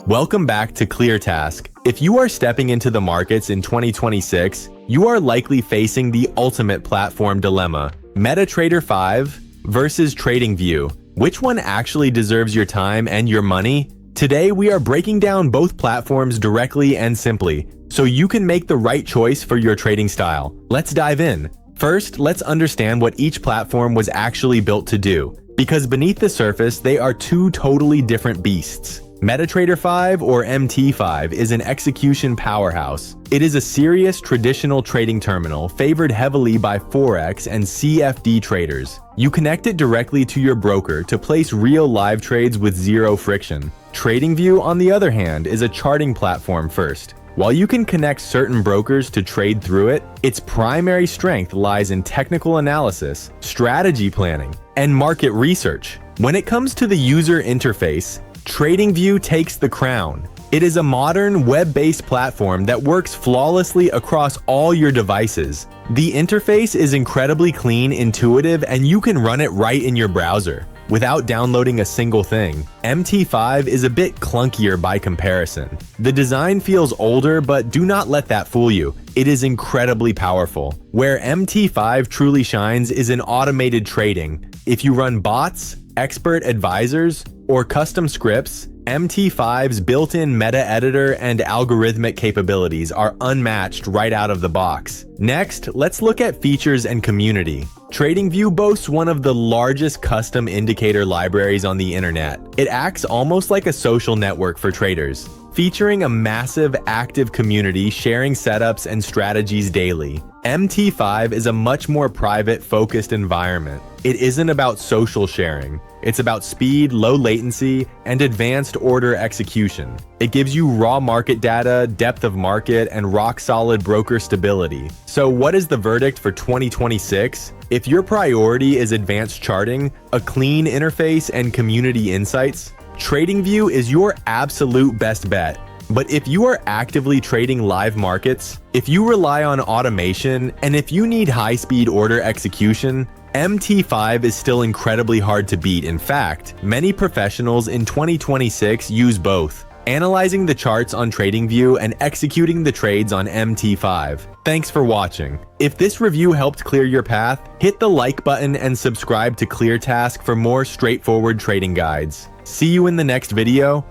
Welcome back to ClearTask. If you are stepping into the markets in 2026, you are likely facing the ultimate platform dilemma: MetaTrader 5 versus TradingView. Which one actually deserves your time and your money? Today, we are breaking down both platforms directly and simply, so you can make the right choice for your trading style. Let's dive in. First, let's understand what each platform was actually built to do, because beneath the surface, they are two totally different beasts. MetaTrader 5, or MT5, is an execution powerhouse. It is a serious traditional trading terminal favored heavily by Forex and CFD traders. You connect it directly to your broker to place real live trades with zero friction. TradingView, on the other hand, is a charting platform first. While you can connect certain brokers to trade through it, its primary strength lies in technical analysis, strategy planning, and market research. When it comes to the user interface, TradingView takes the crown. It is a modern, web-based platform that works flawlessly across all your devices. The interface is incredibly clean, intuitive, and you can run it right in your browser without downloading a single thing. MT5 is a bit clunkier by comparison. The design feels older, but do not let that fool you. It is incredibly powerful. Where MT5 truly shines is in automated trading. If you run bots, expert advisors, or custom scripts, MT5's built-in meta editor and algorithmic capabilities are unmatched right out of the box. Next, let's look at features and community. TradingView boasts one of the largest custom indicator libraries on the internet. It acts almost like a social network for traders, featuring a massive active community sharing setups and strategies daily. MT5 is a much more private, focused environment. It isn't about social sharing. It's about speed, low latency, and advanced order execution. It gives you raw market data, depth of market, and rock-solid broker stability. So what is the verdict for 2026? If your priority is advanced charting, a clean interface, and community insights, TradingView is your absolute best bet. But if you are actively trading live markets, if you rely on automation, and if you need high-speed order execution, MT5 is still incredibly hard to beat. In fact, many professionals in 2026 use both, analyzing the charts on TradingView and executing the trades on MT5. Thanks for watching. If this review helped clear your path, hit the like button and subscribe to ClearTask for more straightforward trading guides. See you in the next video.